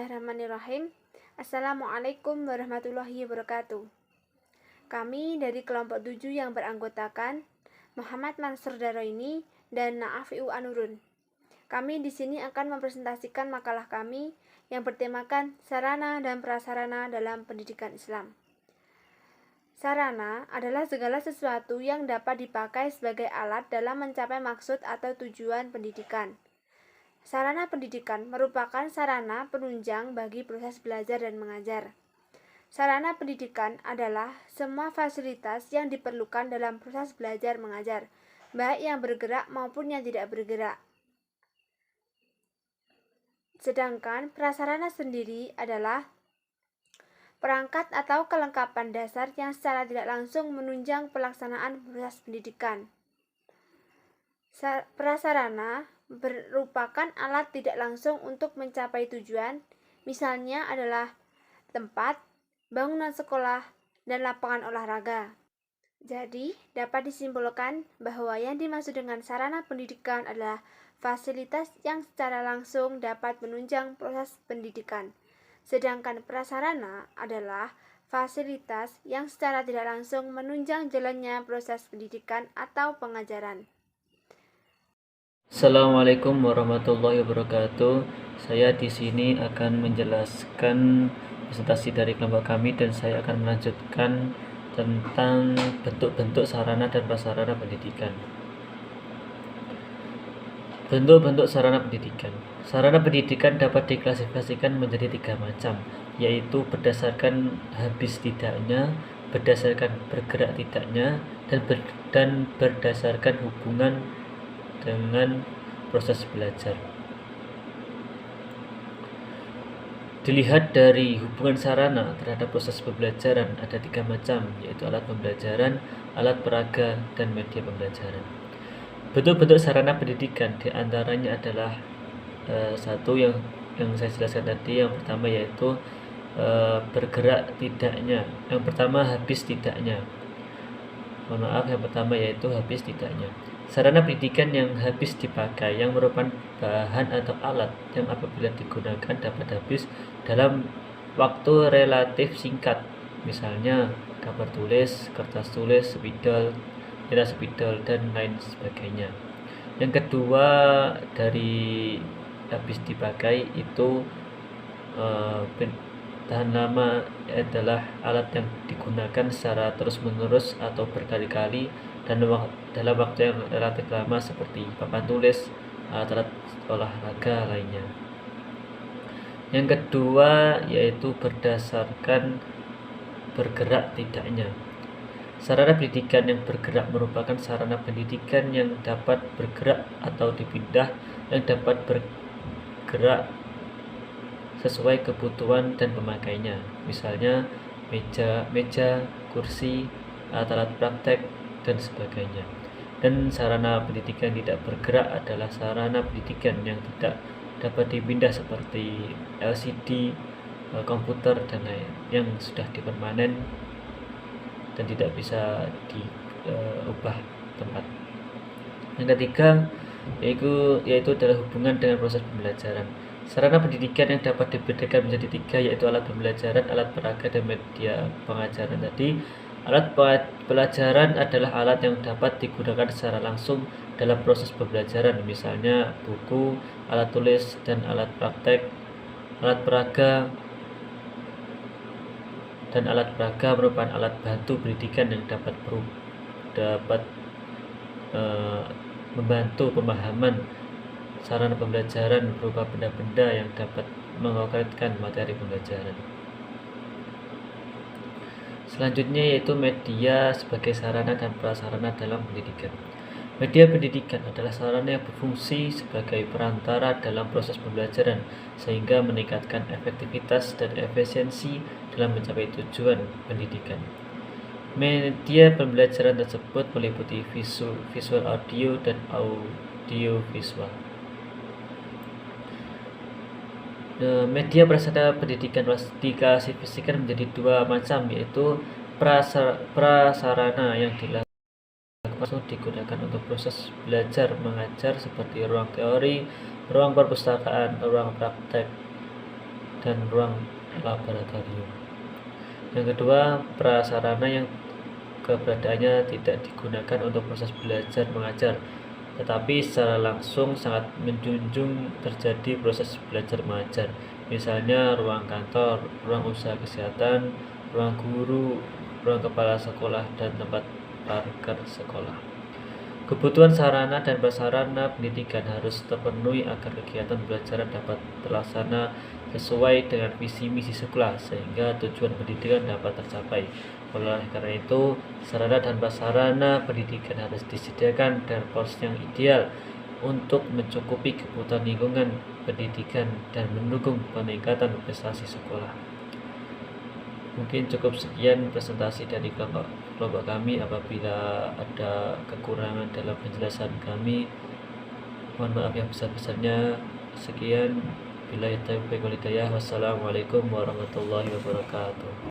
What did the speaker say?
Bismillahirrahmanirrahim. Assalamualaikum warahmatullahi wabarakatuh. Kami dari kelompok 7 yang beranggotakan Muhammad Mansur Daroini dan Naafiu Anurun. Kami di sini akan mempresentasikan makalah kami yang bertemakan sarana dan prasarana dalam pendidikan Islam. Sarana adalah segala sesuatu yang dapat dipakai sebagai alat dalam mencapai maksud atau tujuan pendidikan. Sarana pendidikan merupakan sarana penunjang bagi proses belajar dan mengajar. Sarana pendidikan adalah semua fasilitas yang diperlukan dalam proses belajar mengajar, baik yang bergerak maupun yang tidak bergerak. Sedangkan prasarana sendiri adalah perangkat atau kelengkapan dasar yang secara tidak langsung menunjang pelaksanaan proses pendidikan. Prasarana merupakan alat tidak langsung untuk mencapai tujuan, misalnya adalah tempat, bangunan sekolah, dan lapangan olahraga. Jadi, dapat disimpulkan bahwa yang dimaksud dengan sarana pendidikan adalah fasilitas yang secara langsung dapat menunjang proses pendidikan. Sedangkan prasarana adalah fasilitas yang secara tidak langsung menunjang jalannya proses pendidikan atau pengajaran. Assalamualaikum warahmatullahi wabarakatuh. Saya di sini akan menjelaskan presentasi dari kelompok kami dan saya akan melanjutkan tentang bentuk-bentuk sarana dan prasarana pendidikan. Bentuk-bentuk sarana pendidikan. Sarana pendidikan dapat diklasifikasikan menjadi 3 macam, yaitu berdasarkan habis tidaknya, berdasarkan bergerak tidaknya, dan berdasarkan hubungan dengan proses belajar. Dilihat dari hubungan sarana terhadap proses pembelajaran ada 3 macam, yaitu alat pembelajaran, alat peraga, dan media pembelajaran. Bentuk-bentuk sarana pendidikan diantaranya adalah satu yang saya jelaskan tadi. Yang pertama yaitu bergerak tidaknya. Yang pertama habis tidaknya. Yang pertama yaitu habis tidaknya. Sarana pendidikan yang habis dipakai, yang merupakan bahan atau alat yang apabila digunakan dapat habis dalam waktu relatif singkat, misalnya kabar tulis, kertas tulis, spidol, tinta spidol, dan lain sebagainya. Yang kedua dari habis dipakai itu tahan lama adalah alat yang digunakan secara terus-menerus atau berkali-kali dan dalam waktu yang relatif lama seperti papan tulis, alat olahraga lainnya. Yang kedua yaitu berdasarkan bergerak tidaknya. Sarana pendidikan yang bergerak merupakan sarana pendidikan yang dapat bergerak atau dipindah, yang dapat bergerak sesuai kebutuhan dan pemakainya. Misalnya meja, kursi, alat praktek, dan sebagainya. Dan sarana pendidikan tidak bergerak adalah sarana pendidikan yang tidak dapat dipindah seperti LCD, komputer, dan lain yang sudah dipermanen dan tidak bisa diubah tempat. Yang ketiga yaitu adalah hubungan dengan proses pembelajaran. Sarana pendidikan yang dapat dibedakan menjadi 3 yaitu alat pembelajaran, alat peraga, dan media pengajaran tadi. Alat pelajaran adalah alat yang dapat digunakan secara langsung dalam proses pembelajaran, misalnya buku, alat tulis, dan alat praktek. Alat peraga merupakan alat bantu pendidikan yang dapat membantu pemahaman sarana pembelajaran berupa benda-benda yang dapat mengonkretkan materi pembelajaran. Selanjutnya yaitu media sebagai sarana dan prasarana dalam pendidikan. Media pendidikan adalah sarana yang berfungsi sebagai perantara dalam proses pembelajaran sehingga meningkatkan efektivitas dan efisiensi dalam mencapai tujuan pendidikan. Media pembelajaran tersebut meliputi visual audio dan audio visual. Media prasarana pendidikan diklasifikasikan menjadi 2 macam, yaitu prasarana yang langsung digunakan untuk proses belajar mengajar seperti ruang teori, ruang perpustakaan, ruang praktek, dan ruang laboratorium. Yang kedua, prasarana yang keberadaannya tidak digunakan untuk proses belajar mengajar, tetapi secara langsung sangat menjunjung terjadi proses belajar mengajar. Misalnya ruang kantor, ruang usaha kesehatan, ruang guru, ruang kepala sekolah, dan tempat parkir sekolah. Kebutuhan sarana dan prasarana pendidikan harus terpenuhi agar kegiatan pembelajaran dapat terlaksana sesuai dengan visi misi sekolah sehingga tujuan pendidikan dapat tercapai. Oleh karena itu, sarana dan prasarana pendidikan harus disediakan dengan porsi yang ideal untuk mencukupi kebutuhan lingkungan pendidikan dan mendukung peningkatan prestasi sekolah. Mungkin cukup sekian presentasi dari kelompok kami. Apabila ada kekurangan dalam penjelasan kami, mohon maaf yang besar-besarnya. Sekian, billahi taufiq wal hidayah. Wassalamualaikum warahmatullahi wabarakatuh.